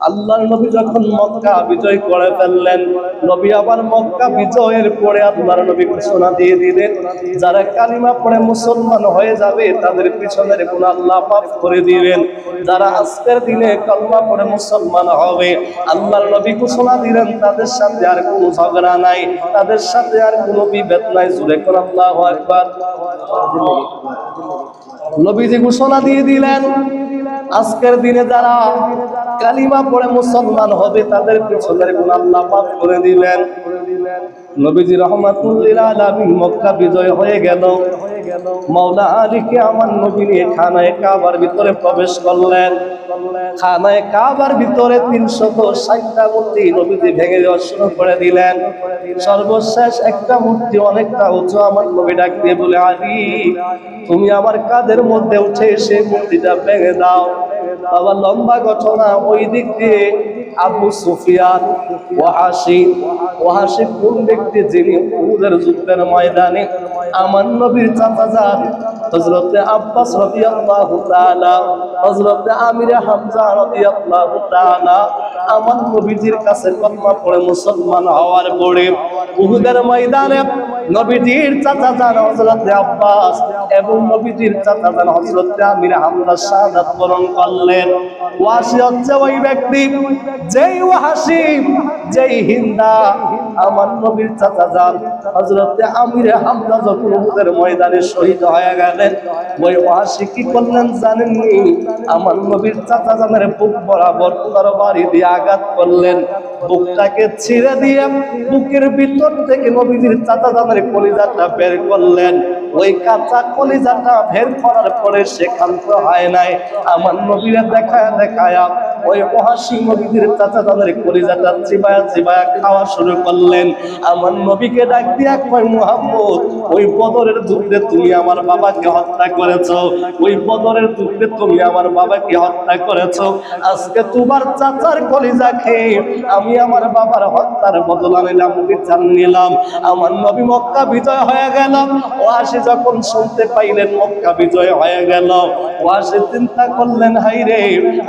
আল্লাহর নবী যখন মক্কা বিজয় করে ফেললেন, নবী আবার মক্কা বিজয়ের পরে আল্লাহর নবী ঘোষণা দিয়ে দিলেন, যারা কালিমা পড়ে মুসলমান হয়ে যাবে তাদের পিছনের গুনাহ আল্লাহ মাফ করে দিবেন। যারা আজকের দিনে কালিমা পড়ে মুসলমান হবে, আল্লাহর নবী ঘোষণা দিলেন তাদের সাথে আর কোনো ঝগড়া নাই, তাদের সাথে আর কোনো বিভেদ নাই। জোরে করে আল্লাহু আকবার। নবীজি ঘোষণা দিয়ে দিলেন, আজকের দিনে যারা কালিমা পড়ে মুসলমান হবে তাদের পিছনের গুনাহ আল্লাহ মাফ করে দিবেন। নবীজি রাহমাতুল লিল আলামিন মক্কা বিজয় হয়ে গেল। মাওলা আলীকে আমার নবী নিয়ে খানায়ে কাবার ভিতরে প্রবেশ করলেন। খানায়ে কাবার ভিতরে 360টা মূর্তি নবীজি ভেঙে দেওয়া শুরু করে দিলেন। সর্বশেষ একটা মূর্তি অনেকটা উঁচু, আমার নবী ডাক দিয়ে বলে, আলী তুমি আমার কাঁধের মধ্যে উঠে এসে মূর্তিটা ভেঙে দাও। বাবা লম্বা ঘটনা। ওই দিক দিয়ে আবু সুফিয়ান ওয়াহাশি কোন ব্যক্তি, যিনি উহুদের যুদ্ধের ময়দানে আমার নবীর চাচাজান হযরত আব্বাস রাদিয়াল্লাহু তাআলা, হযরত আমির হামজা রাদিয়াল্লাহু তাআলা আমার নবীজির কাছে কলমা পড়ে মুসলমান হওয়ার পরে উহুদের ময়দানে নবীজির চাচাজান হযরত আব্বাস এবং নবীজির চাচাজান হযরত আমির হামজা শাহাদাত বরণ করলেন। ওয়াহাশি হচ্ছে ওই ব্যক্তি, যেই হিন্দা আমার নবীর চাচাজান হযরত আমির হামজা যখন উহুদের ময়দানে শহীদ হয়ে গেলেন, ওই ওয়াহাশি কি করলেন জানেননি? আমার নবীর চাচাজানের বুক বরাবর তরবারি দিয়ে আঘাত করলেন। বুকটাকে ছিঁড়ে দিয়ে বুকের ভিতর থেকে নবীজির চাচাজানের কলিজাটা বের করলেন। ওই কাঁচা কলিজাটা বের করার পরে সে ক্ষান্ত হয় নাই। আমার নবীরা দেখায়া ওই ওয়াহাশি নবীজির চাচাজানের কলিজাটা চিবায়া চিবায়া খাওয়া শুরু করলেন। আমার নবীকে ডাক দিয়া কয়, মুহাম্মদ ওই বদরের যুদ্ধে তুমি আমার বাবাকে হত্যা করেছো, ওই বদরের যুদ্ধে তুমি আমার বাবাকে হত্যা করেছো। আজকে তোমার চাচার কলিজা খেয়ে আমি আমার বাবার হত্যার বদলা নিলাম, বিচার নিলাম। আমার নবী মক্কা বিজয় হয়ে গেল। ওয়াহাশি যখন শুনতে পাইলেন মক্কা বিজয় হয়ে গেল, ওয়াহাশি চিন্তা করলেন, হাই রে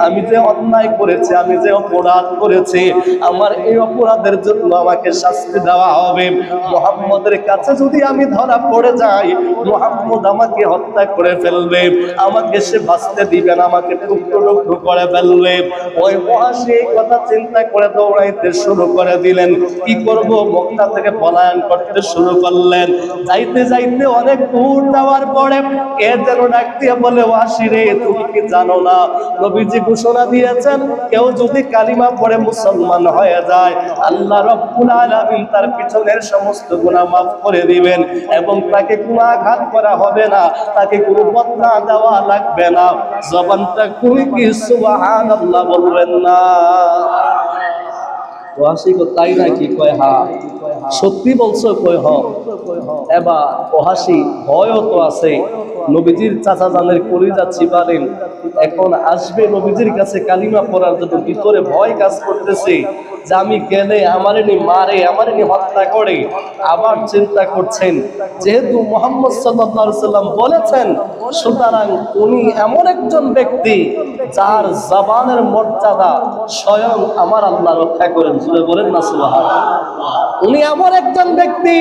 আমি যে অন্যায় করেছি, আমি যে অপরাধ করেছি, আমার এই অপরাধের জন্য আমাকে শাস্তি দেওয়া হবে। মুহাম্মদের কাছে যদি আমি ধরা পড়ে যাই, মুহাম্মদ আমাকে হত্যা করে ফেলবে, আমাকে সে বাঁচতে দিবে না, আমাকে টুকরো টুকরো করে ফেলবে। ওই ওয়াহাশি এই কথা চিন্তা করে দৌড়াইতে শুরু করে দিলেন। কি করব? মক্কা থেকে পলায়ন করতে শুরু করলেন। যাইতে যাইতে অনেক দূর যাওয়ার পরে কে যেন ডাক দিয়ে বলে, ওয়াহাশি রে তুমি কি জানো না নবীজি ঘোষণা দিয়েছেন কেউ যদি কালিমা পড়ে মুসলমান হয়ে যায় আল্লাহ রাব্বুল আলামিন তার পিছনের সমস্ত গুনাহ মাফ করে দিবেন এবং তাকে কোনো আঘাত করা হবে না, তাকে কোনো বদলা দেওয়া লাগবে না। জবানটা খুলে কি সুবহানাল্লাহ বলবেন না? ওয়াহাশি কো তাই নাকি? কয় হ্যাঁ। সত্যি বলছো? কয় হ্যাঁ। এবার ওয়াহাশি ভয়ও তো আছে, নবীজির চাচাজানের কলিজা চিবালেন, এখন আসবে নবীজির কাছে কালিমা পড়ার জন্য। ভিতরে ভয় কাজ করতেছে যে আমি গেলে আমারেনি মারে, আমারেনি হত্যা করে। আবার চিন্তা করছেন যেহেতু মুহাম্মদ সাল্লাল্লাহু আলাইহি সাল্লাম বলেছেন, সুতরাং উনি এমন একজন ব্যক্তি যার জবানের মর্যাদা স্বয়ং আমার আল্লাহ রক্ষা করেন। জোরে বলেন না সুবহানাল্লাহ। উনি এমন একজন ব্যক্তি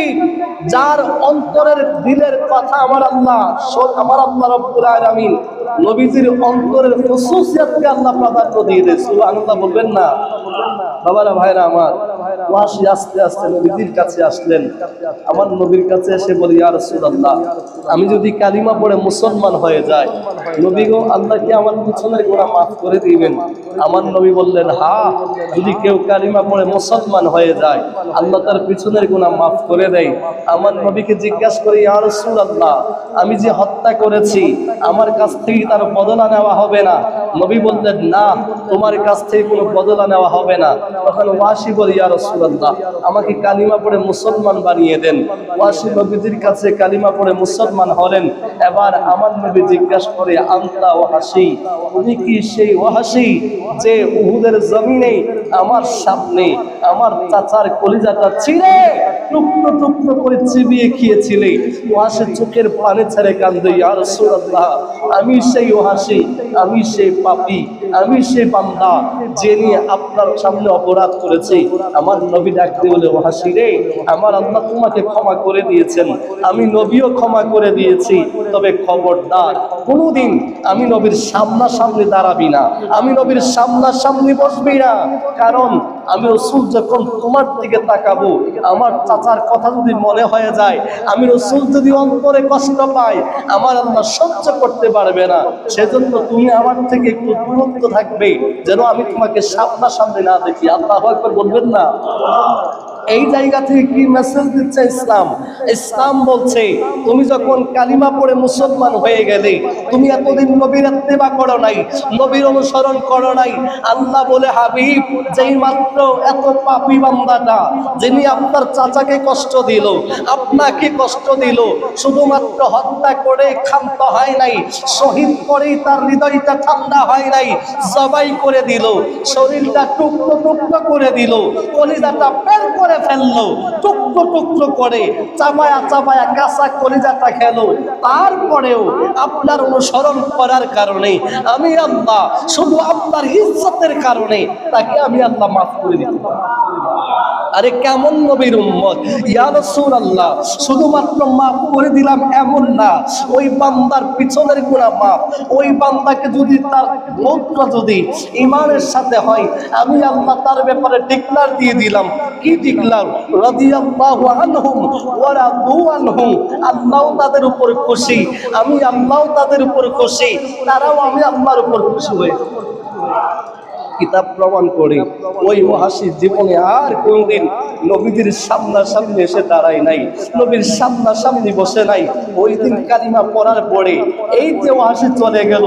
যার অন্তরের দিলের কথা আমার আল্লাহ রাব্বুল আলামিন নবীজির অন্তরের খুসুসিয়াতকে আল্লাহ প্রাধান্য দিয়ে দেয়। সুবহানাল্লাহ বলবেন না? বাবারা ভাইরা আমার, ওয়াহাশি আস্তে আস্তে নবীজির কাছে আসলেন। আমার নবীর কাছে এসে বলি, ইয়া রাসূলুল্লাহ আমি যদি কালিমা পড়ে মুসলমান হয়ে যাই, নবী গো আল্লাহ কি আমার পিছনের গুনাহ মাফ করে দিবেন? আমার নবী বললেন, হ্যাঁ যদি কেউ কালিমা পড়ে মুসলমান হয়ে যায় আল্লাহ তার পিছনের গুনাহ মাফ করে দেয়। আমার নবীকে জিজ্ঞাসা করি, ইয়া রাসূলুল্লাহ আমি যে হত্যা করেছি আমার কাছ থেকে তার বদলা নেওয়া হবে না? নবী বললেন, না তোমার কাছ থেকে কোনো বদলা নেওয়া হবে না, তখন ওয়াসি বলে, ইয়া রাসূলুল্লাহ, আমাকে কালিমা পড়ে মুসলমান বানিয়ে দেন। ওয়াসি নবীজির কাছে কালিমা পড়ে মুসলমান হলেন। এবার আমার নবী জিজ্ঞাসা করে, আনতা ওয়াহাশি, তুমি কি সেই ওয়াহাশি যে উহুদের জমিনে আমার সামনে আমার চাচার কলিজাটা ছিঁড়ে টুকরো টুকরো করে চিবিয়ে খেয়েছিলে? ওয়াসি চোখের পানি ছেড়ে কান্দে, ইয়া রাসূলুল্লাহ, আমি সেই ওয়াহাশি, আমি সেই পাপী, আমি সেই বান্দা যিনি আপনার সামনে অপরাধ করেছে। আমার নবী ডাক দিয়ে বলে, ওয়াহাশি রে, আমার আল্লাহ তোমাকে ক্ষমা করে দিয়েছেন, আমি নবীও ক্ষমা করে দিয়েছি, তবে খবরদার কোনোদিন আমি নবীর সামনাসামনি দাঁড়াবি না, আমি নবীর সামনাসামনি বসবি না। কারণ আমি রাসূল যখন তোমার দিকে তাকাবো, আমার চাচার কথা যদি মনে হয়ে যায়, আমি রাসূল যদি অন্তরে কষ্ট পাই, আমার আল্লাহ সহ্য করতে পারবে না। সেজন্য তুমি আমার থেকে একটু দূরত্ব থাকবে, যেন আমি তোমাকে সামনাসামনি না দেখি। আল্লাহু আকবার বলবেন না? এই জায়গা থেকে কি মেসেজ দিচ্ছে ইসলাম? ইসলাম বলছে, তুমি যখন কালিমা পড়ে মুসলমান হয়ে গেলে, তুমি এতদিন নবীর ইত্তেবা করো নাই, নবীর অনুসরণ করো নাই। আল্লাহ বলে, হাবিব, যেই মাত্র এত পাপী বান্দাটা, যিনি আপনার চাচাকে কষ্ট দিল, আপনাকে কষ্ট দিল, শুধুমাত্র হত্যা করে ক্ষান্ত হয় নাই, শহীদ করেই তার হৃদয়টা ঠান্ডা হয় নাই, জবাই করে দিল, শরীরটা টুকরো টুকরো করে দিল, কলিজাটা বের করে ফেললো, টুকরো টুকরো করে চাবায়া চাবায়া কাঁচা কলিজাটা খেলো, তারপরেও আপনার অনুসরণ করার কারণে আমি আল্লাহ, শুধু আপনার ইজ্জতের কারণে তাকে আমি আল্লাহ মাফ করে দিতে পারি। আরে কেমন নবীর উম্মত! ইয়া রাসূলুল্লাহ, শুধুমাত্র মাফ করে দিলাম এমন না, ওই বান্দার পিছনের গুনাহ মাফ, ওই বান্দাকে যদি তার মৌতটা যদি ঈমানের সাথে হয়, আমি আল্লাহ তার ব্যাপারে ডিক্লার দিয়ে দিলাম। কি ডিক্লার? রাদিয়াল্লাহু আনহুম ওয়া রাদু আনহু, আল্লাহ তাদের উপর খুশি, আমি আল্লাহ তাদের উপর খুশি, তারাও আমি আল্লাহর উপর খুশি হয়ে। কিতাব প্রমাণ করে ওই ওয়াহাশি জীবনে আর কোনদিন নবীদের সামনাসামনি এসে দাঁড়ায় নাই, নবীর সামনাসামনি বসে নাই। ওই দিন কালিমা পড়ার পরে এই যে ওয়াহাশি চলে গেল,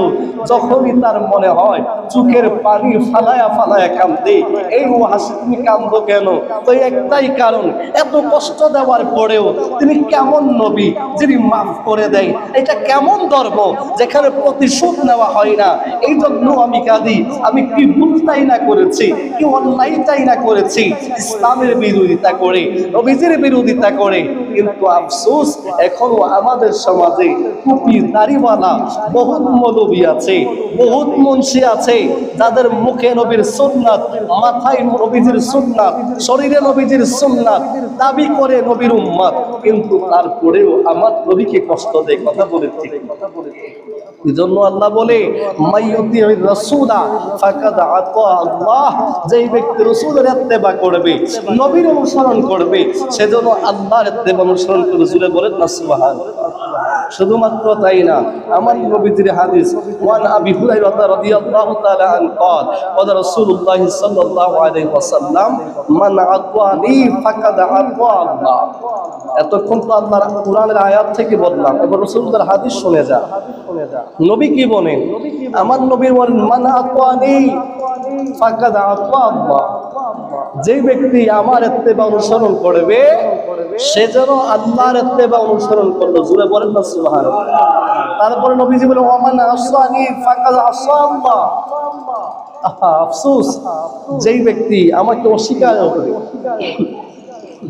যখনই তার মনে হয় চোখের পানি ফালায়া ফালায়া কান্দে, এই ওয়াহাশি তুমি কান্দো কেন? তো একটাই কারণ, এত কষ্ট দেওয়ার পরেও তিনি কেমন নবী যিনি মাফ করে দেয়? এটা কেমন ধর্ম যেখানে প্রতিশোধ নেওয়া হয় না? এই জন্য আমি কাঁদি, আমি কি ভুলটাই না করেছি, কি অন্যায়টাই না করেছি, ইসলামের বিরোধিতা করে, নবীজির বিরোধিতা করে। কিন্তু আফসোস, এখনো আমাদের সমাজে টুপি দাড়িওয়ালা বহুত মৌলবী আছে, বহুত মুন্সি আছে, যাদের মুখে নবীর সুন্নাত, মাথায় নবীজির সুন্নাত, শরীরে নবীজির সুন্নাত, দাবি করে নবীর উম্মত, কিন্তু তারপরেও আমার নবীকে কষ্ট দেয়। কথা বলে ঠিক, কথা বলে ঠিক। এজন্য আল্লাহ বলে, মাইয়ুতির রাসূলা ফাকাদ আতা আল্লাহ, যেই ব্যক্তি রাসূলের ইত্তেবা করবে, নবীর অনুসরণ করবে, সেজন্য আল্লাহর ইত্তেবা অনুসরণ করে। রাসূল বলেন না সুবহানাল্লাহ। শুধুমাত্র তাই না, আমার নবীজির হাদিস, ওয়ান আবি হুরায়রা রাদিয়াল্লাহু তাআলা আন قال قال رسول الله صلى الله عليه وسلم من আতানি ফাকাদ আতা আল্লাহ। এতক্ষণ তো আল্লাহর কোরআনের আয়াত থেকে বললাম, এবার রাসূলুল্লাহর হাদিস শুনে যা। নবী কি বলেন? আমার নবী বলেন, মান আতানি ফাকাদ আতা আল্লাহ, যে ব্যক্তি আমার ইত্তেবা অনুসরণ করবে, সে যেন আল্লাহর ইত্তেবা অনুসরণ করলো। জোরে বলেন না সুবহানাল্লাহ। তারপরে নবীজি বলেন, ওয়ামান আসানি ফাকাদ আসা আল্লাহ। আফসোস, যেই ব্যক্তি আমাকে অস্বীকার করে,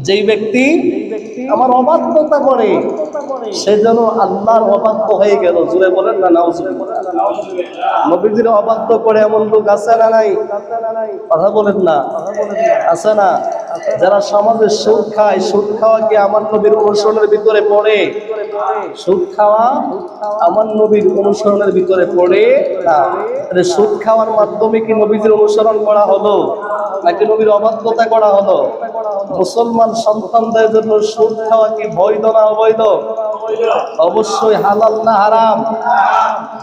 যেই ব্যক্তি আমার অবাধ্যতা করে, সে যেন আল্লাহর অবাধ্য হয়ে গেল। জুড়ে বলেন না নাউজুবিল্লাহ। নবীজির অবাধ্য করে এমন লোক আছে না নাই? কথা বলেন না, আছে না? যারা সমাজে সুদ খায়, সুদ খাওয়া কি আমার নবীর অনুসরণের ভিতরে পড়ে? সুদ খাওয়া আমার নবীর অনুসরণের ভিতরে পড়ে না। সুদ খাওয়ার মাধ্যমে কি নবীজির অনুসরণ করা হলো, নাকি নবীর অবাধ্যতা করা হলো? মুসলমান সন্তানদের জন্য সুদ খাওয়া কি বৈধ না অবৈধ? অবশ্যই। হালাল না হারাম?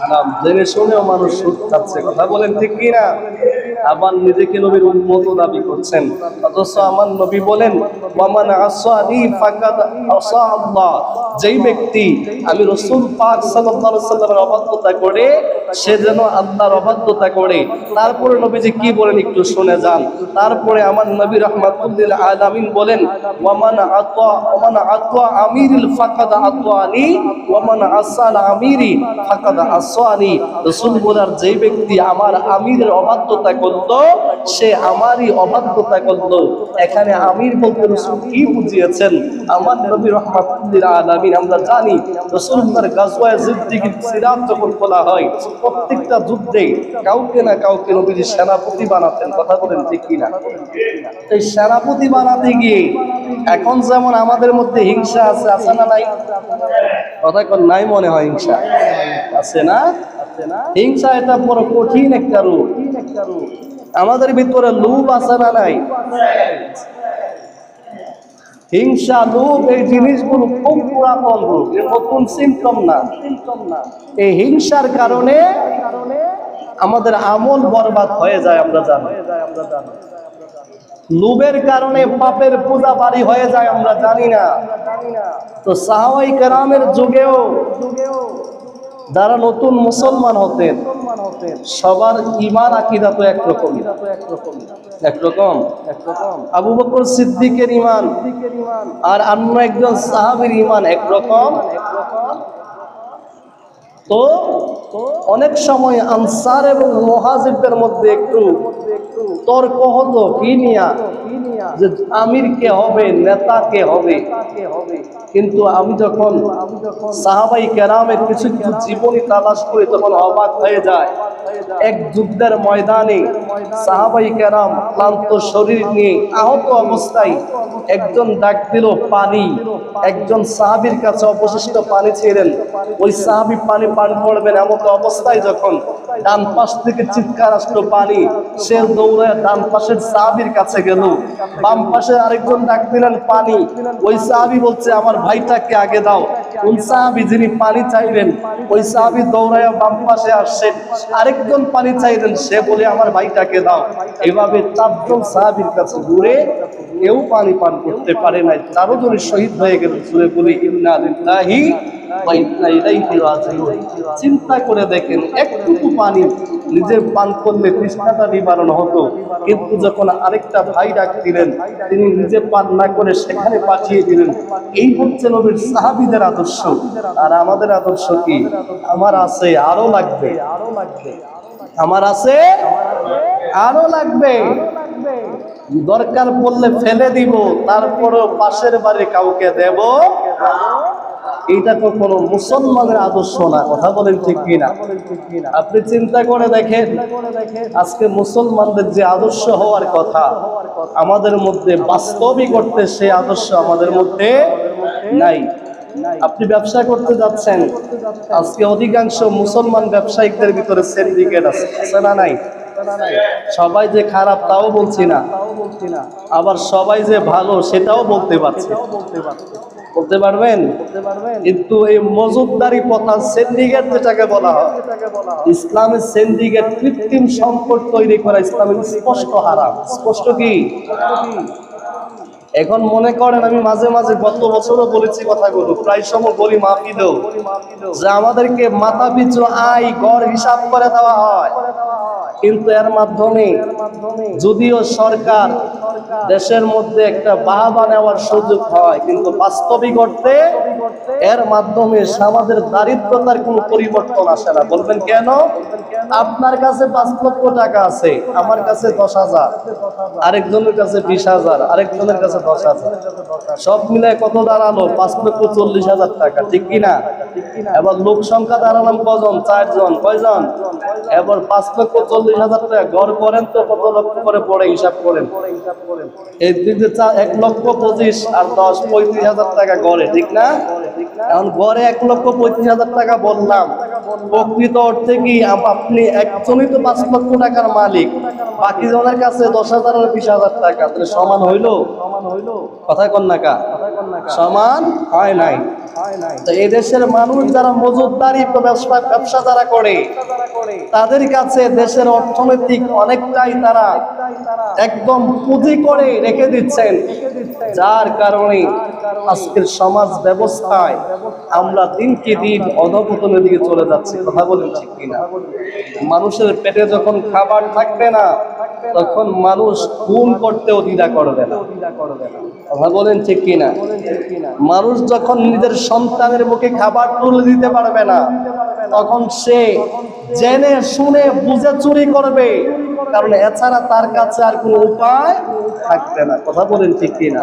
হারাম। জেনে শুনেও মানুষ সুদ খাচ্ছে। কথা বলেন ঠিক কিনা? আবার নিজেকে নবীর উম্মত দাবি করছেন। অথচ আমার নবী বলেন ওয়ামান আসানি ফাকাদ আসা আল্লাহ, যেই ব্যক্তি আমি রাসূল পাক সাল্লাল্লাহু আলাইহি সাল্লামের অবাধ্যতা করে সে যেন আল্লাহর অবাধ্যতা করে। তারপরে নবীজি কি বলেন একটু শুনে যান। তারপরে আমার নবী রাহমাতুল লিল আলামিন বলেন ওয়ামান আতা আমিরিল ফাকাদ আতানি ওয়ামান আসাল আমিরি ফাকাদ আসানি। রাসূল বলেন যেই ব্যক্তি আমার আমিরের অবাধ্যতা করলো সে আমারই অবাধ্যতা করলো। এখানে আমির বলতে রাসূল কি বুঝিয়েছেন? আমার নবী রাহমাতুল লিল আলামিন আমরা জানি রাসূলুল্লাহর গাজওয়ায়ে জিদ্দিগির সিরাত যখন বলা হয় প্রত্যেকটা যুদ্ধে কাউকে না কাউকে নবীজি সেনাপতি বানাতেন। কথা বলেন ঠিক কিনা? এই সেনাপতি বানাতে গিয়ে এখন যেমন আমাদের মধ্যে হিংসা আছে, আছে না নাই? কথা কোন নাই মনে হয় হিংসা আছে না? হিংসা এটা বড় কঠিন একটা রূপ। আমাদের ভিতরে লোভ আছে না নাই? হিংসা লোভ এই জিনিসগুলো খুব পুরাতন রূপ, এর নতুন সিম্পটম না। এই হিংসার কারণে আমাদের আমল বরবাদ হয়ে যায় আমরা জানি। লোভের কারণে পাপের পূজা বাড়ি হয়ে যায় আমরা জানি না। তো সাহাবায়ে কেরামের যুগেও যারা নতুন মুসলমান হতেন সবার ঈমান আকীদা তো একরকম। আবু বকর সিদ্দিকের ঈমান আর অন্য একজন সাহাবীর ঈমান একরকম। তো অনেক সময় আনসার এবং মুহাজিরদের মধ্যে একটু তর্ক হতো কি নিয়া, যে আমির কে হবে, নেতা কে হবে। কিন্তু আমি যখন সাহাবায়ে কেরামের কিছু কিছু জীবনী তালাশ করি তখন অবাক হয়ে যায়। এক যুদ্ধের ময়দানে সাহাবায়ে কেরাম ক্লান্ত শরীর নিয়ে আহত অবস্থায় একজন ডাক দিল পানি। একজন সাহাবীর কাছে অবশিষ্ট পানি ছিলেন, ওই সাহাবী পানি পান করবেন এমন অবস্থায় যখন ডান পাশ থেকে চিৎকার আসলো পানি, সে দৌড়ে ডান পাশের সাহাবীর কাছে গেল। বাম পাশে আরেকজন ডাক দিলেন পানি, ওই সাহাবী বলছে আমার ভাইটাকে আগে দাও। কোন সাহাবী যিনি পানি চাইলেন ওই সাহাবী দৌড়ায় বাম পাশে আসছেন, আরেকজন পানি চাইলেন, সে বলে আমার ভাইটাকে দাও। এভাবে চারজন সাহাবীর কাছে ঘুরে কেউ পানি পান করতে পারে নাই, চারজনই শহীদ হয়ে গেল। সুরে বলি ইন্না লিল্লাহি ওয়া ইন্না ইলাইহি রাজিউন। চিন্তা করে দেখেন একটুকু পানি নিজের পান করলে তৃষ্ণাটা নিবারণ হতো, কিন্তু যখন আরেকটা ভাই ডাক দিলেন তিনি নিজে পান না করে সেখানে পাঠিয়ে দিলেন। এই হচ্ছে নবীর সাহাবীদের আদর্শ। আর আমাদের আদর্শ কি? আমার আছে আরো লাগবে, আমার আছে আরো লাগবে, দরকার পড়লে ফেলে দিব, তারপরও পাশের বাড়ি কাউকে দেব। এইটা তো কোনো মুসলমানের আদর্শ না। কথা বলেন ঠিক কিনা? আপনি চিন্তা করে দেখেন আজকে মুসলমানদের যে আদর্শ হওয়ার কথা আমাদের মধ্যে বাস্তবিক করতে সে আদর্শ আমাদের মধ্যে নাই। আপনি ব্যবসা করতে যাচ্ছেন, আজকে অধিকাংশ মুসলমান ব্যবসায়িকদের ভিতরে সিন্ডিকেট আছে, আছে না নাই? সবাই যে খারাপ তাও বলছি না, আবার সবাই যে ভালো সেটাও বলতে পারছি। বলতে পারবেন? কিন্তু এই মজুদদারি প্রথা সিন্ডিকেট যেটাকে বলা হয়, ইসলামের সিন্ডিকেট কৃত্রিম সম্পদ তৈরি করা ইসলামের স্পষ্ট হারাম। স্পষ্ট কি? এখন মনে করেন আমি মাঝে মাঝে গত বছরও বলেছি কথাগুলো, প্রায় সময় বলি মাহফিলেও, যে আমাদেরকে মাথা পিছু আয় গড় হিসাব করে দেওয়া হয়, কিন্তু এর মাধ্যমে যদিও সরকার দেশের মধ্যে একটা বাহবা নেওয়ার সুযোগ হয়, কিন্তু বাস্তবিক অর্থে এর মাধ্যমে সমাজের দারিদ্রতার কোনো পরিবর্তন আসে না। বলবেন কেন? আপনার কাছে 5 লক্ষ টাকা আছে, আমার কাছে 10,000, আরেকজনের কাছে 20,000, আরেকজনের কাছে 10,000, সব মিলে কত দাঁড়ালো? 5,40,000 টাকা, ঠিক কিনা? এবার লোক সংখ্যা দাঁড়ালাম কজন? 4 জন। কয়জন? এবার 5,40,000 টাকা গড় করেন তো কত লক্ষ করে পড়ে হিসাব করেন। এই দিকে 1,25,000 আর 10 35,000 টাকা গড়ে, ঠিক না? এখন গড়ে 1,35,000 টাকা বললাম, প্রকৃত অর্থে কি আপনি একজনই তো 5 লক্ষ টাকার মালিক, বাকি জনের কাছে 10,000 আর 20,000 টাকা, তাহলে সমান হইলো? কথা কন না কা? সমান হয় নাই। তো এই দেশের মানুষ যারা মজুদদারি ব্যবসা যারা করে, তাদের কাছে দেশের অর্থনৈতিক অনেকটাই তারা একদম পুঁজি করে রেখে দিচ্ছেন, যার কারণে আজকের সমাজ ব্যবস্থায় আমরা দিনকে দিন অধঃপতনের দিকে চলে যাচ্ছি। কথা বলেন ঠিক কিনা? মানুষের পেটে যখন খাবার থাকবে না, তখন মানুষ খুন করতেও দ্বিধা করবে না। কথা বলেন ঠিক কিনা? মানুষ যখন নিজের সন্তানের মুখে খাবার তুলে দিতে পারবে না, তখন সে জেনে শুনে বুঝে চুরি করবে, কারণ এছাড়া তার কাছে আর কোনো উপায় থাকবে না। কথা বলেন ঠিক কিনা?